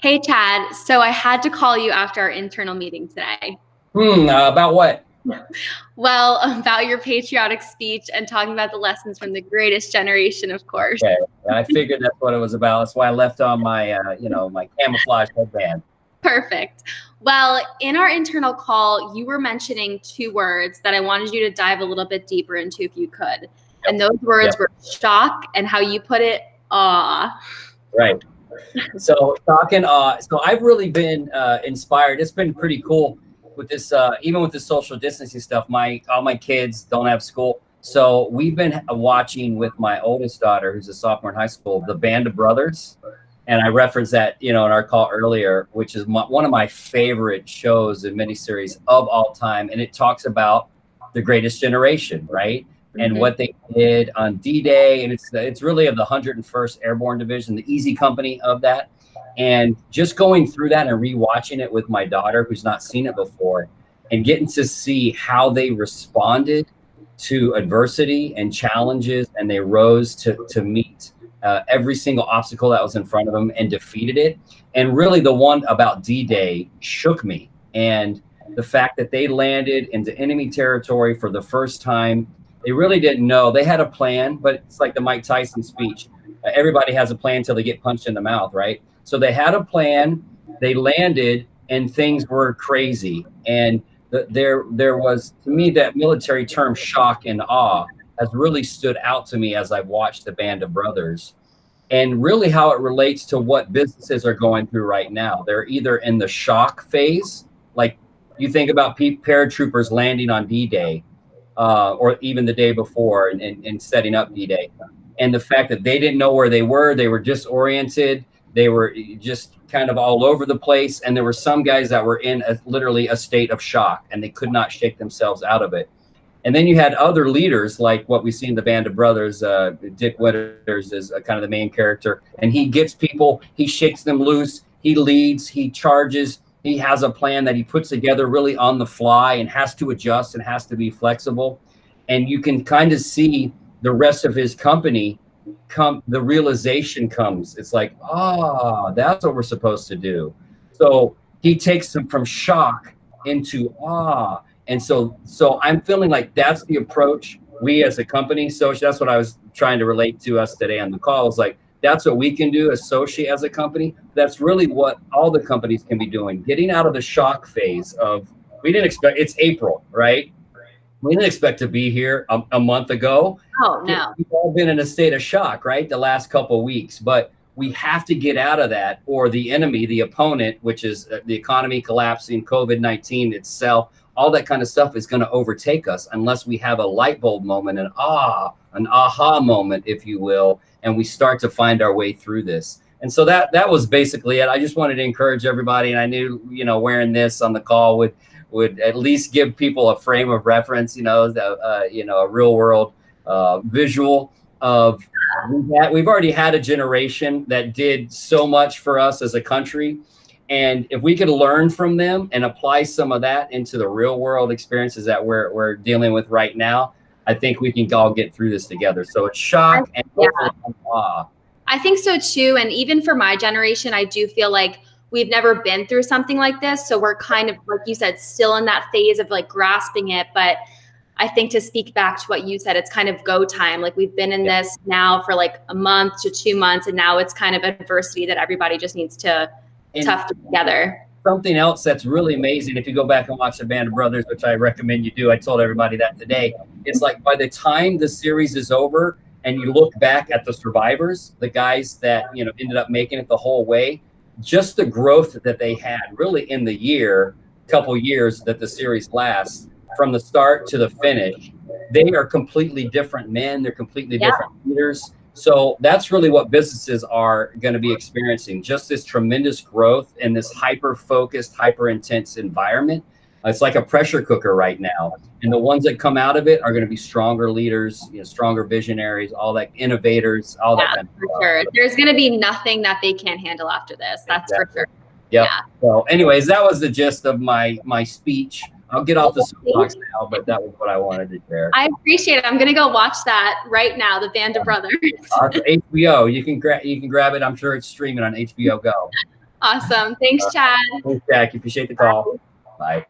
Hey, Chad. So I had to call you after our internal meeting today. About what? Well, about your patriotic speech and talking about the lessons from the greatest generation, of course. Okay, I figured that's what it was about. That's why I left on my, my camouflage headband. Perfect. Well, in our internal call, you were mentioning two words that I wanted you to dive a little bit deeper into if you could. And those words Yep. were shock and how you put it, awe. Right. So talking, so I've really been inspired. It's been pretty cool with this, even with the social distancing stuff. All my kids don't have school, so we've been watching with my oldest daughter, who's a sophomore in high school, the Band of Brothers, and I referenced that, in our call earlier, which is one of my favorite shows and miniseries of all time, and it talks about the greatest generation, right? And what they did on D-Day, and it's really of the 101st Airborne Division, the Easy Company of that. And just going through that and rewatching it with my daughter, who's not seen it before, and getting to see how they responded to adversity and challenges, and they rose to meet every single obstacle that was in front of them and defeated it. And really, the one about D-Day shook me, and the fact that they landed into enemy territory for the first time. They really didn't know. They had a plan, but it's like the Mike Tyson speech. Everybody has a plan until they get punched in the mouth, right? So they had a plan. They landed, and things were crazy. And there was, to me, that military term shock and awe has really stood out to me as I've watched the Band of Brothers, and really how it relates to what businesses are going through right now. They're either in the shock phase, like you think about paratroopers landing on D-Day, or even the day before, and setting up D-Day. And the fact that they didn't know where they were disoriented, they were just kind of all over the place. And there were some guys that were in literally a state of shock, and they could not shake themselves out of it. And then you had other leaders, like what we see in the Band of Brothers. Dick Winters is kind of the main character, and he gets people, he shakes them loose, he leads, he charges. He has a plan that he puts together really on the fly and has to adjust and has to be flexible. And you can kind of see the rest of his company the realization comes. It's like, that's what we're supposed to do. So he takes them from shock into awe. And so I'm feeling like that's the approach we as a company. So that's what I was trying to relate to us today on the call. It's like, that's what we can do as Sochi as a company. That's really what all the companies can be doing. Getting out of the shock phase of, we didn't expect, it's April, right? We didn't expect to be here a month ago. Oh, no. We've all been in a state of shock, right? The last couple of weeks, but we have to get out of that, or the enemy, the opponent, which is the economy collapsing, COVID-19 itself, all that kind of stuff is going to overtake us unless we have a light bulb moment, an aha moment, if you will, and we start to find our way through this. And so that was basically it. I just wanted to encourage everybody, and I knew, wearing this on the call would at least give people a frame of reference, a real world visual of, we've already had a generation that did so much for us as a country. And if we could learn from them and apply some of that into the real world experiences that we're dealing with right now, I think we can all get through this together. So it's shock and awe. I think so too. And even for my generation, I do feel like we've never been through something like this. So we're kind of, like you said, still in that phase of like grasping it. But I think, to speak back to what you said, it's kind of go time. Like, we've been in this now for like a month to 2 months, and now it's kind of adversity that everybody just needs to tough together. Something else that's really amazing, if you go back and watch the Band of Brothers, which I recommend you do, I told everybody that today, it's like by the time the series is over and you look back at the survivors, the guys that ended up making it the whole way, just the growth that they had really in the couple years that the series lasts, from the start to the finish, they are completely different men. They're completely different leaders. So that's really what businesses are going to be experiencing, just this tremendous growth in this hyper-focused, hyper-intense environment. It's like a pressure cooker right now. And the ones that come out of it are going to be stronger leaders, stronger visionaries, all that, innovators, all that kind of stuff. Sure. There's going to be nothing that they can't handle after this. That's for sure. Yep. Yeah. So anyways, that was the gist of my speech. I'll get off the soapbox now, but that was what I wanted to share. I appreciate it. I'm going to go watch that right now, the Band of Brothers. HBO. You can grab it. I'm sure it's streaming on HBO Go. Awesome. Thanks, Chad. Thanks, Jakki. Appreciate the call. Bye.